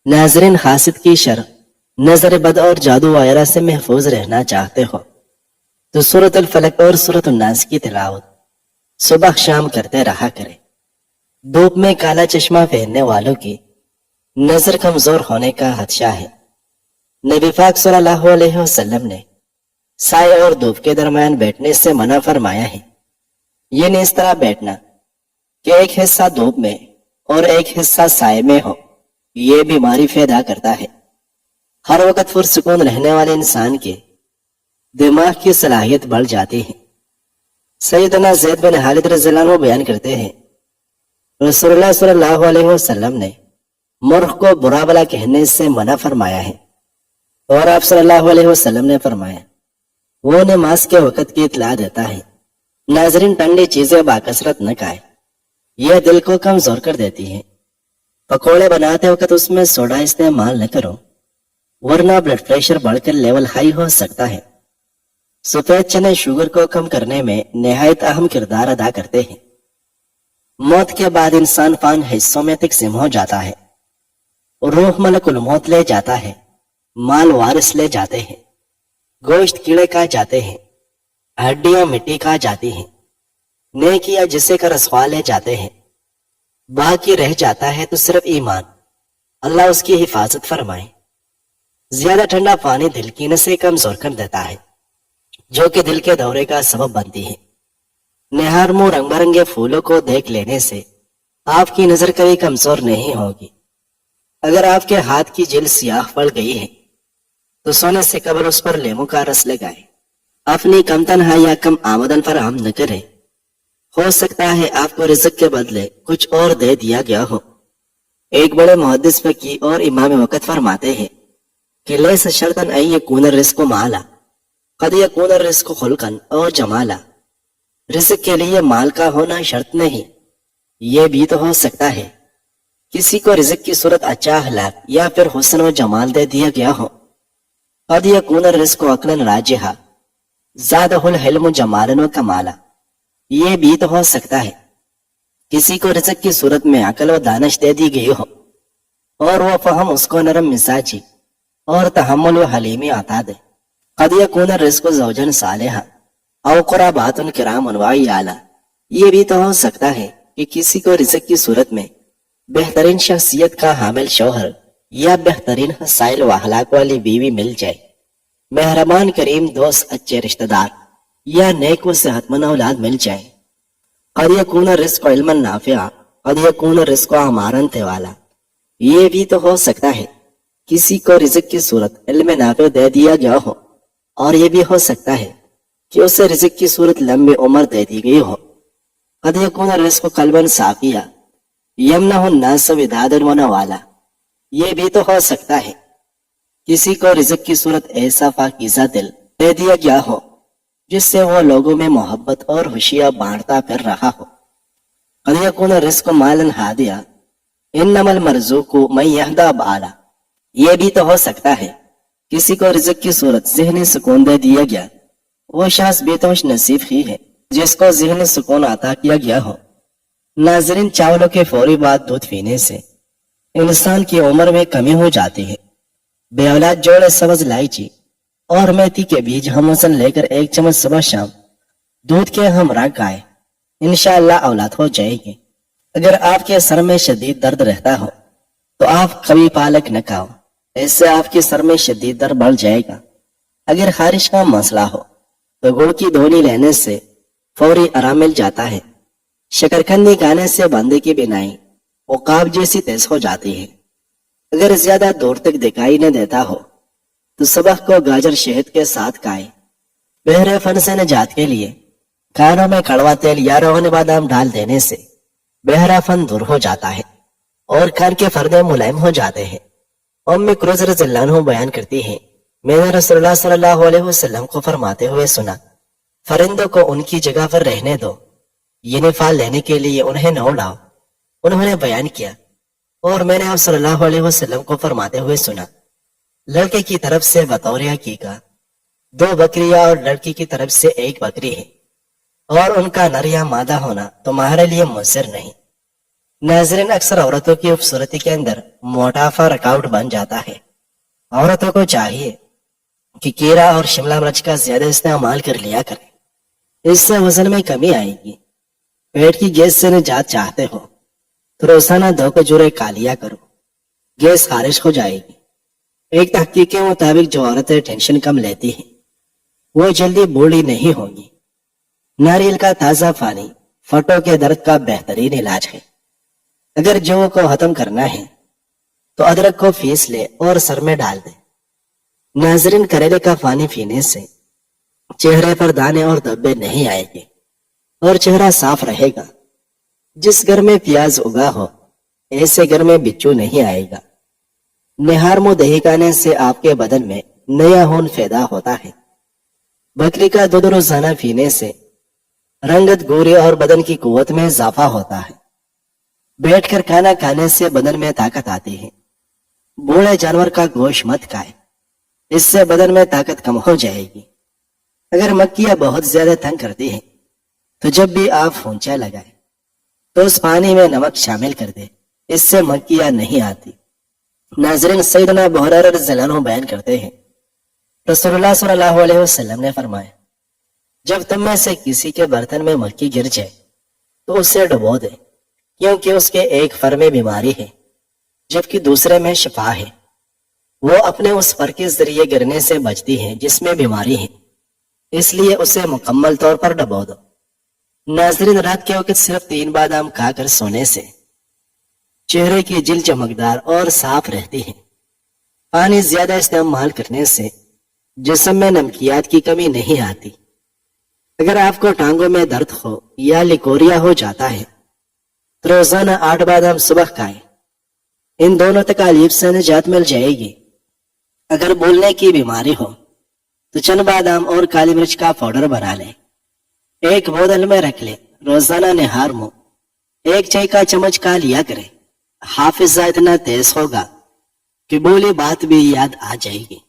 ناظرین، حاسد کی شر، نظر بد اور جادو وغیرہ سے محفوظ رہنا چاہتے ہو تو سورۃ الفلق اور سورۃ الناس کی تلاوت صبح شام کرتے رہا کریں۔ دھوپ میں کالا چشمہ پہننے والوں کی نظر کمزور ہونے کا خدشہ ہے۔ نبی پاک صلی اللہ علیہ وسلم نے سائے اور دھوپ کے درمیان بیٹھنے سے منع فرمایا ہے، یعنی اس طرح بیٹھنا کہ ایک حصہ دھوپ میں اور ایک حصہ سائے میں ہو، یہ بیماری پیدا کرتا ہے۔ ہر وقت پرسکون رہنے والے انسان کے دماغ کی صلاحیت بڑھ جاتی ہے۔ سیدنا زید بن خالد رضی اللہ عنہ بیان کرتے ہیں، رسول اللہ صلی اللہ علیہ وسلم نے مرغ کو برا بلا کہنے سے منع فرمایا ہے، اور آپ صلی اللہ علیہ وسلم نے فرمایا وہ نماز کے وقت کی اطلاع دیتا ہے۔ ناظرین، ٹھنڈی چیزیں باکثرت نہ کھائیں، یہ دل کو کمزور کر دیتی ہیں۔ پکوڑے بناتے وقت اس میں سوڈا استعمال نہ کرو، ورنہ بلڈ پریشر بڑھ کر لیول ہائی ہو سکتا ہے۔ سفید چنے شوگر کو کم کرنے میں نہایت اہم کردار ادا کرتے ہیں۔ موت کے بعد انسان 5 حصوں میں تقسیم ہو جاتا ہے۔ روح ملک الموت لے جاتا ہے، مال وارث لے جاتے ہیں، گوشت کیڑے کھا جاتے ہیں، ہڈیاں مٹی کھا جاتی ہیں، نیکیاں جسے کا رسوا لے جاتے ہیں۔ باقی رہ جاتا ہے تو صرف ایمان، اللہ اس کی حفاظت فرمائے۔ زیادہ ٹھنڈا پانی دل کی نسیں کمزور کر دیتا ہے، جو کہ دل کے دورے کا سبب بنتی ہے۔ نہار منہ رنگ برنگے پھولوں کو دیکھ لینے سے آپ کی نظر کبھی کمزور نہیں ہوگی۔ اگر آپ کے ہاتھ کی جلد سیاہ پڑ گئی ہے تو سونے سے قبل اس پر لیموں کا رس لگائے۔ اپنی کم تنہائی یا کم آمدن فراہم نہ کرے، ہو سکتا ہے آپ کو رزق کے بدلے کچھ اور دے دیا گیا ہو۔ ایک بڑے محدث فقی اور امام وقت فرماتے ہیں کہ لیس شرطن ان یکون الرزق مالا قد یکون الرزق خلقا اور جمالا۔ رزق کے لیے مال کا ہونا شرط نہیں، یہ بھی تو ہو سکتا ہے کسی کو رزق کی صورت اچھا اخلاق یا پھر حسن و جمال دے دیا گیا ہو۔ قد یکون الرزق عقلا راجحا زادہ الحلم جمالا و کمالا، یہ بھی تو ہو سکتا ہے کسی کو رزق کی صورت میں عقل و دانش دے دی گئی ہو اور وہ فہم اس کو نرم مزاجی اور تحمل و حلیمی عطا دے۔ قد یکون الرزق زوجا صالحا او قرابات کرام و عیالا، یہ بھی تو ہو سکتا ہے کہ کسی کو رزق کی صورت میں بہترین شخصیت کا حامل شوہر یا بہترین حسائل و اخلاق والی بیوی مل جائے، مہربان کریم دوست، اچھے رشتہ دار یا نیک و صحت مند اولاد مل جائے۔ قد یکون الرزق علما نافعا قد یکون الرزق اعمارا طوالا، یہ بھی تو ہو سکتا ہے کسی کو رزق کی صورت علم نافع دے دیا گیا ہو، اور یہ بھی ہو سکتا ہے کہ اسے رزق کی صورت لمبی عمر دے دی گئی ہو۔ قد یکون الرزق قلبا صافیا یمنح الناس ودادا ونوالا، یہ بھی تو ہو سکتا ہے کسی کو رزق کی صورت ایسا پاکیزہ دل دے دیا گیا ہو جس سے وہ لوگوں میں محبت اور خوشیاں بانٹتا پھر رہا ہو۔ قد یکون الرزق مالا ہادیا انما المرزوق من یہدی بالا، یہ بھی تو ہو سکتا ہے کسی کو رزق کی صورت ذہنی سکون دے دیا گیا، وہ شخص بے توش نصیب ہی ہے جس کو ذہنی سکون عطا کیا گیا ہو۔ ناظرین، چاولوں کے فوری بعد دودھ پینے سے انسان کی عمر میں کمی ہو جاتی ہے۔ بے اولاد جوڑے سبز الائچی اور میتھی کے بیج ہم وزن لے کر 1 چمچ صبح شام دودھ کے ہمراہ کھائیں، انشاءاللہ اولاد ہو جائے گی۔ اگر آپ کے سر میں شدید درد رہتا ہو تو آپ کبھی پالک نہ کھاؤ، اس سے آپ کے سر میں شدید درد بڑھ جائے گا۔ اگر خارش کا مسئلہ ہو تو گڑ کی دھونی لینے سے فوری آرام مل جاتا ہے۔ شکرکندی کھانے سے بندے کی بینائی عقاب جیسی تیز ہو جاتی ہے۔ اگر زیادہ دور تک دکھائی نہ دیتا ہو تو صبح کو گاجر شہد کے ساتھ کھائیں۔ بہرے فن سے نجات کے لیے کھانوں میں کڑوا تیل یا روغن بادام ڈال دینے سے بہرا فن دور ہو جاتا ہے اور کھان کے پردے ملائم ہو جاتے ہیں۔ ام کروز رضی اللہ عنہ بیان کرتی ہیں، میں نے رسول اللہ صلی اللہ علیہ وسلم کو فرماتے ہوئے سنا، فرندوں کو ان کی جگہ پر رہنے دو، یعنی پھال لینے کے لیے انہیں نہ اڑاؤ۔ انہوں نے بیان کیا، اور میں نے آپ صلی اللہ علیہ وسلم کو فرماتے ہوئے سنا، لڑکے کی طرف سے بطور عقیقہ 2 بکریاں اور لڑکی کی طرف سے 1 بکری ہے، اور ان کا نر یا مادہ ہونا تمہارے لیے مضر نہیں۔ नाजरीन, अक्सर औरतों की खूबसूरती के अंदर मोटापा रुकावट बन जाता है। औरतों को चाहिए कि कीड़ा और शिमला मिर्च का ज्यादा इस्तेमाल कर लिया करें। इससे वजन में कमी आएगी। पेट की गैस से निजात चाहते हो तो रोजाना 2 खजूरें खा लिया करो, गैस खारिज हो जाएगी। एक तहकीक के मुताबिक जो औरतें टेंशन कम लेती हैं वो जल्दी बूढ़ी नहीं होंगी। नारियल का ताजा पानी फटों के दर्द का बेहतरीन इलाज है। अगर जौ को खत्म करना है तो अदरक को पीस ले और सर में डाल दे। नाजरीन, करेले का पानी पीने से चेहरे पर दाने और धब्बे नहीं आएंगे और चेहरा साफ रहेगा। जिस घर में प्याज उगा हो ऐसे घर में बिच्छू नहीं आएगा। निहार मुंह दही खाने से आपके बदन में नया खून पैदा होता है। बकरी का दूध रोजाना पीने से रंगत गोरे और बदन की कुव्वत में इजाफा होता है। बैठकर खाना खाने से बदन में ताकत आती है। बूढ़े जानवर का गोश्त मत खाए, इससे बदन में ताकत कम हो जाएगी। अगर मक्खियां बहुत ज्यादा तंग करती हैं तो जब भी आप ऊंचा लगाए तो उस पानी में नमक शामिल कर दे, इससे मक्खियां नहीं आती। नाजरीन, सैयदना अबू हुरैरा रज़ियल्लाहु अन्हु बयान करते हैं, रसूलुल्लाह सल्लल्लाहु अलैहि वसल्लम ने फरमाया, जब तुम में से किसी के बर्तन में मक्खी गिर जाए तो उसे डुबो दे, क्योंकि उसके एक फर में बीमारी है जबकि दूसरे में शिफा है। वो अपने उस फर के जरिए गिरने से बचती है जिसमें बीमारी है, इसलिए उसे मुकम्मल तौर पर डुबो दो। नाजरीन, रात के वक्त सिर्फ 3 बादाम खाकर सोने से चेहरे की जिल्द चमकदार और साफ रहती है। पानी ज्यादा इस्तेमाल करने से जिस्म में नमकियात की कमी नहीं आती। अगर आपको टांगों में दर्द हो या लिकोरिया हो जाता है तो रोजाना 8 बादाम सुबह खाएं। इन दोनों तकालीफ से निजात मिल जाएगी। अगर बोलने की बीमारी हो तो चंद बादाम और काली मिर्च का पाउडर बना लें, एक बोतल में रख ले। रोजाना निहार मुंह 1 चाय का चम्मच खा लिया करें। हाफिजा इतना तेज होगा कि बोली बात भी याद आ जाएगी।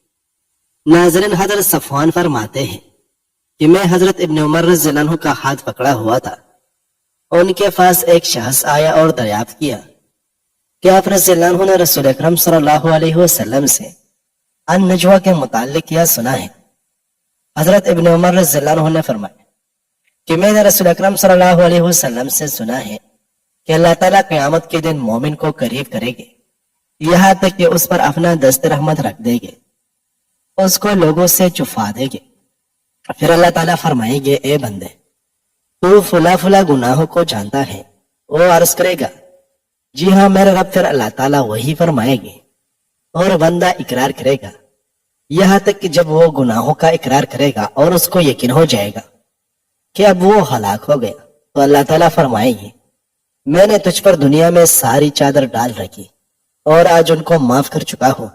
नाज़रीन, हजरत सफवान फरमाते हैं कि मैं हजरत इब्न उमर रज़ियल्लाहु अन्हु का हाथ पकड़ा हुआ था। उनके पास एक शख्स आया और दरियाफ्त किया कि आप रज़ियल्लाहु अन्हु ने रसूल अकरम सल्लल्लाहु अलैहि वसल्लम से अन नजवा के मुताल्लिक क्या सुना है। हजरत इब्न उमर रज़ियल्लाहु अन्हु ने फरमाया कि मैंने रसूल अकरम सल्लल्लाहु अलैहि वसल्लम से सुना है कि अल्लाह ताला क़यामत के दिन मोमिन को करीब करेंगे, यहाँ तक कि उस पर अपना दस्त रहमत रख देंगे, उसको लोगों से छुपा देंगे। फिर अल्लाह ताला फरमाएंगे, ए बंदे, तू फुला फुला गुनाहों को जानता है। वो अर्ज करेगा, जी हाँ मेरे रब। फिर अल्लाह ताला वही फरमाएंगे और बंदा इकरार करेगा, यहाँ तक कि जब वो गुनाहों का इकरार करेगा और उसको यकीन हो जाएगा कि अब वो हलाक हो गया, तो अल्लाह ताला फरमाएंगे, मैंने तुझ पर दुनिया में सारी चादर डाल रखी और आज उनको माफ कर चुका हूं।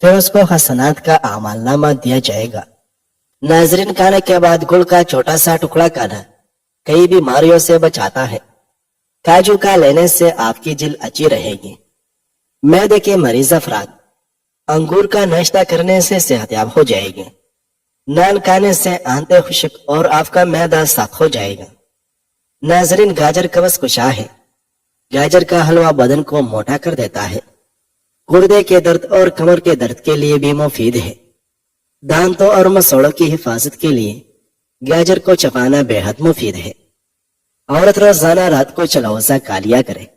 फिर उसको हसनात का आमालनामा दिया जाएगा। नाजरीन, खाने के बाद गुड़ का छोटा सा टुकड़ा खाना कई बीमारियों से बचाता है। काजू का लेने से आपकी जिल्द अच्छी रहेगी। मैदे के मरीज अफराद अंगूर का नाश्ता करने से सेहतयाब हो जाएगी। नान खाने से आंतें खुश्क और आपका मैदा साफ हो जाएगा। नाजरीन, गाजर कवच कुशा है। गाजर का हलवा बदन को मोटा कर देता है। गुर्दे के दर्द और कमर के दर्द के लिए भी मुफीद है। दांतों और मसोड़ों की हिफाजत के लिए गाजर को चबाना बेहद मुफीद है। औरत रोजाना रात को चलौसा खा लिया करे,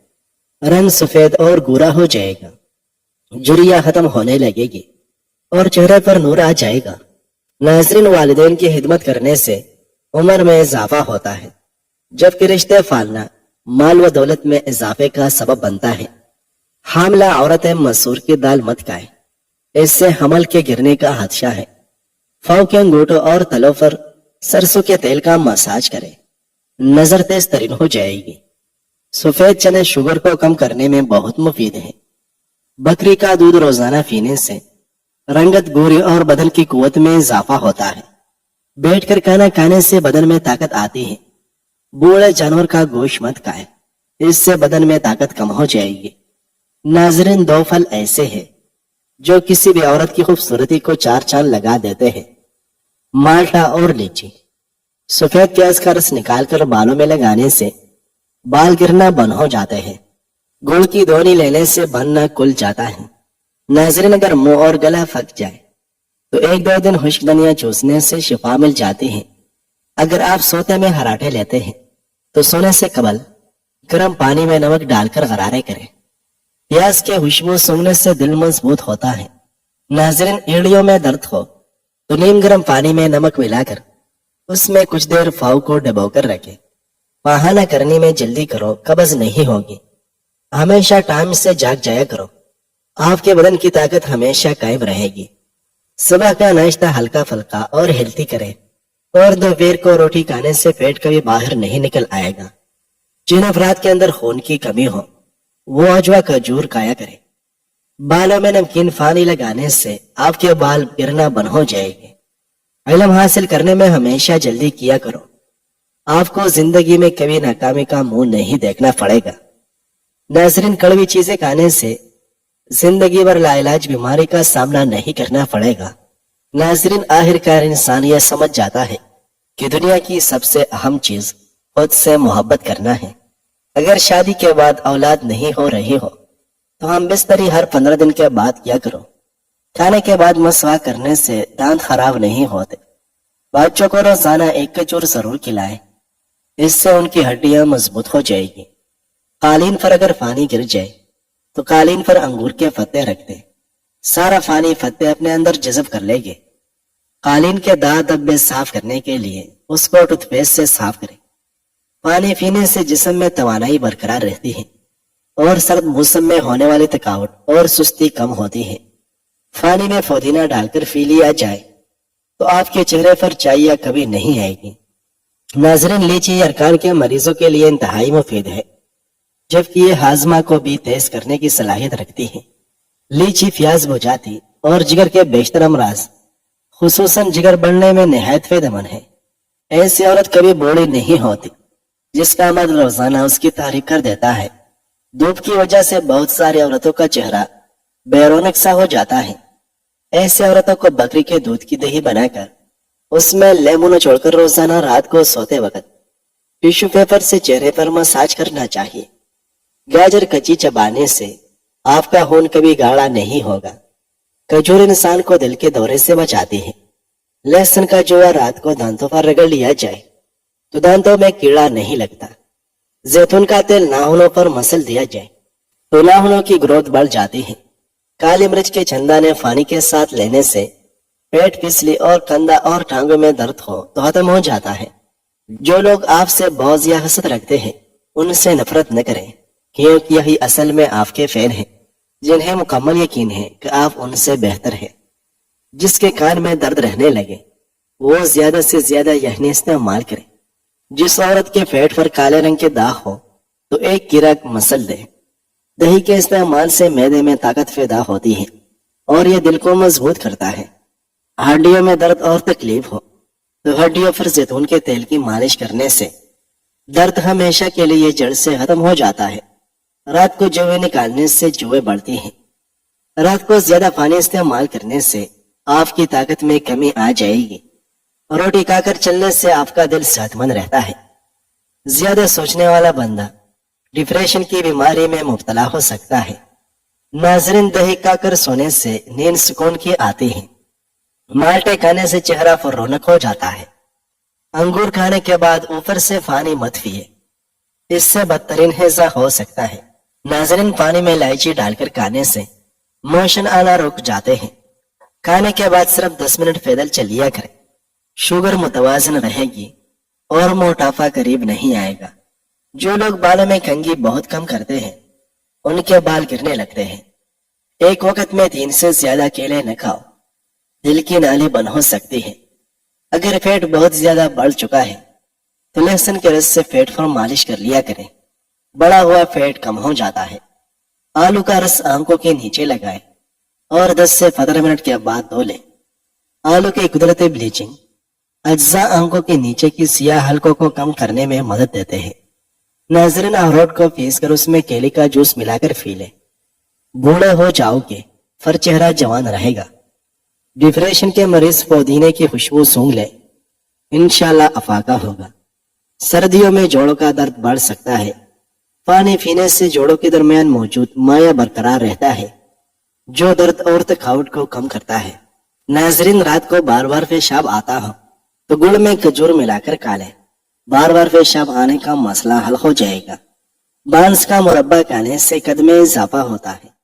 रंग सफेद और गोरा हो जाएगा, जुरिया खत्म होने लगेगी और चेहरे पर नूर आ जाएगा। नाज़रीन, वालिदैन की खिदमत करने से उम्र में इजाफा होता है, जबकि रिश्ते पालना माल व दौलत में इजाफे का सबब बनता है। हामला औरतें मसूर की दाल मत खाएं, इससे हमल के गिरने का हादसा है। पाँव के अंगूठों और तलों पर सरसों के तेल का मसाज करें, नजर तेज तरीन हो जाएगी। सफेद चने शुगर को कम करने में बहुत मुफीद है। बकरी का दूध रोजाना पीने से रंगत गोरी और बदन की कुव्वत में इजाफा होता है। बैठकर खाना खाने से बदन में ताकत आती है। बूढ़े जानवर का गोश्त मत खाएं, इससे बदन में ताकत कम हो जाएगी। नाजरीन, 2 फल ऐसे हैं जो किसी भी औरत की खूबसूरती को 4 चांद लगा देते हैं, माल्टा और लीची। सफेद प्याज का रस निकालकर बालों में लगाने से बाल गिरना बंद हो जाते हैं। गुड़ की धोनी लेने से बनना खुल जाता है। नाजरीन, अगर मुंह और गला फक जाए तो 1-2 दिन खुश्क धनिया चूसने से शिफा मिल जाती है। अगर आप सोते में हराटे लेते हैं तो सोने से कबल गर्म पानी में नमक डालकर गरारे करें। प्याज के खुशबू सूंघने से दिल मजबूत होता है। नाजरीन, एड़ियों में दर्द हो तो नीम गर्म पानी में नमक मिलाकर उसमें कुछ देर फाव को डुबोकर रखें। बहाना करने में जल्दी करो, कब्ज नहीं होगी। हमेशा टाइम से जाग जाया करो, आपके बदन की ताकत हमेशा कायम रहेगी। सुबह का नाश्ता हल्का फुल्का और हेल्थी करें और दोपहर को रोटी खाने से पेट कभी बाहर नहीं निकल आएगा। जिन अफराद के अंदर खून की कमी हो वो अजवा खजूर खाया करें। बालों में नमकीन पानी लगाने से आपके बाल गिरना बंद हो जाएंगे। इल्म हासिल करने में हमेशा जल्दी किया करो, आपको जिंदगी में कभी नाकामी का मुंह नहीं देखना पड़ेगा। नाज़रीन, कड़वी चीजें खाने से जिंदगी भर लाइलाज बीमारी का सामना नहीं करना पड़ेगा। नाज़रीन, आखिरकार इंसान यह समझ जाता है कि दुनिया की सबसे अहम चीज खुद से मोहब्बत करना है। अगर शादी के बाद औलाद नहीं हो रही हो तो हम बिस्तरी हर 15 दिन के बाद किया करो। खाने के बाद मसवाक करने से दांत खराब नहीं होते। बच्चों को रोजाना 1 खजूर जरूर खिलाएं, इससे उनकी हड्डियां मजबूत हो जाएगी। कालीन पर अगर पानी गिर जाए तो कालीन पर अंगूर के पत्ते रख दें, सारा पानी पत्ते अपने अंदर जज़ब कर लेंगे। कालीन के दांत धब्बे साफ करने के लिए उसको टूथपेस्ट से साफ करें। पानी पीने से जिस्म में तवानाई बरकरार रहती है और सर्द मौसम में होने वाली थकावट और सुस्ती कम होती है। पानी में पुदीना डालकर पी लिया जाए तो आपके चेहरे पर चाइया कभी नहीं आएगी। नाज़रीन, लीची अरकान के मरीजों के लिए इंतहाई मुफीद है, जबकि ये हाजमा को भी तेज करने की सलाहियत रखती है। लीची प्याज बुझाती और जिगर के बेशतर अमराज खुसूसन जिगर बढ़ने में निहायत फायदेमंद है। ऐसी औरत कभी बूढ़ी नहीं होती जिसका मर्द रोजाना उसकी तारीफ कर देता है। धूप की वजह से बहुत सारी औरतों का चेहरा बेरौनक सा हो जाता है। ऐसी औरतों को बकरी के दूध की दही बनाकर उसमें लेमन निचोड़कर रोजाना रात को सोते वक्त टिश्यू पेपर से चेहरे पर मसाज करना चाहिए। गाजर कच्ची चबाने से आपका खून कभी गाढ़ा नहीं होगा। खजूर इंसान को दिल के दौरे से बचाती है। लहसुन का जुआ रात को दांतों पर रगड़ लिया जाए तो दांतों में कीड़ा नहीं लगता। जैतून का तेल नाखूनों पर मसल दिया जाए तो नाखूनों की ग्रोथ बढ़ जाती है। काली मिर्च के चंदाने पानी के साथ लेने से पेट फिसली और कंधा और टांगों में दर्द हो तो खत्म हो जाता है। जो लोग आपसे बहुत या हसद रखते हैं उनसे नफरत न करें, क्योंकि यही असल में आपके फैन हैं जिन्हें मुकम्मल यकीन है कि आप उनसे बेहतर हैं। जिसके कान में दर्द रहने लगे वो ज्यादा से ज्यादा यही इस्तेमाल करे। जिस औरत के पेट पर काले रंग के दाग हो तो 1 कीरक मसल दे। दही के इस्तेमाल से मैदे में ताकत पैदा होती है और यह दिल को मजबूत करता है। हड्डियों में दर्द और तकलीफ हो तो हड्डियों पर जैतून के तेल की मालिश करने से दर्द हमेशा के लिए जड़ से खत्म हो जाता है। रात को जुए निकालने से जुए बढ़ती हैं। रात को ज्यादा पानी इस्तेमाल करने से आपकी ताकत में कमी आ जाएगी। रोटी खाकर चलने से आपका दिल सेहतमंद रहता है। ज्यादा सोचने वाला बंदा डिप्रेशन की बीमारी में मुब्तला हो सकता है। नाज़रीन, दही खाकर सोने से नींद सुकून की आती है। माल्टे खाने से चेहरा पर रौनक हो जाता है। अंगूर खाने के बाद ऊपर से पानी मत पिए, इससे बदतरीन हैजा हो सकता है। नाज़रीन, पानी में इलायची डालकर खाने से मोशन आना रुक जाते हैं। खाने के बाद सिर्फ 10 मिनट पैदल चलिया करें, शुगर मुतवाजन रहेगी और मोटापा करीब नहीं आएगा। जो लोग बालों में कंघी बहुत कम करते हैं उनके बाल गिरने लगते हैं। एक वक्त में 3 से ज्यादा केले न खाओ, दिल की नाली बंद हो सकती है। अगर पेट बहुत ज्यादा बढ़ चुका है तो लहसुन के रस से पेट पर मालिश कर लिया करें, बड़ा हुआ पेट कम हो जाता है। आलू का रस आंखों के नीचे लगाएं और 10 से 15 मिनट के बाद धो लें। आलू की कुदरती ब्लीचिंग अज्जा आंखों के नीचे की सियाह हलकों को कम करने में मदद देते हैं। नाज़रीन, अखरोट को पीस कर उसमें केले का जूस मिलाकर पी लें। बूढ़े हो जाओगे पर चेहरा जवान रहेगा। डिप्रेशन के मरीज पुदीने की खुशबू सूंघ ले, इंशाल्लाह अफाका होगा। सर्दियों में जोड़ों का दर्द बढ़ सकता है پانی پینے سے جوڑوں کے درمیان موجود مایہ برقرار رہتا ہے جو درد اور تھکاوٹ کو کم کرتا ہے۔ ناظرین، رات کو بار بار پیشاب آتا ہو تو گڑ میں کھجور ملا کر کھا لیں، بار بار پیشاب آنے کا مسئلہ حل ہو جائے گا۔ بانس کا مربع کھانے سے قد میں اضافہ ہوتا ہے۔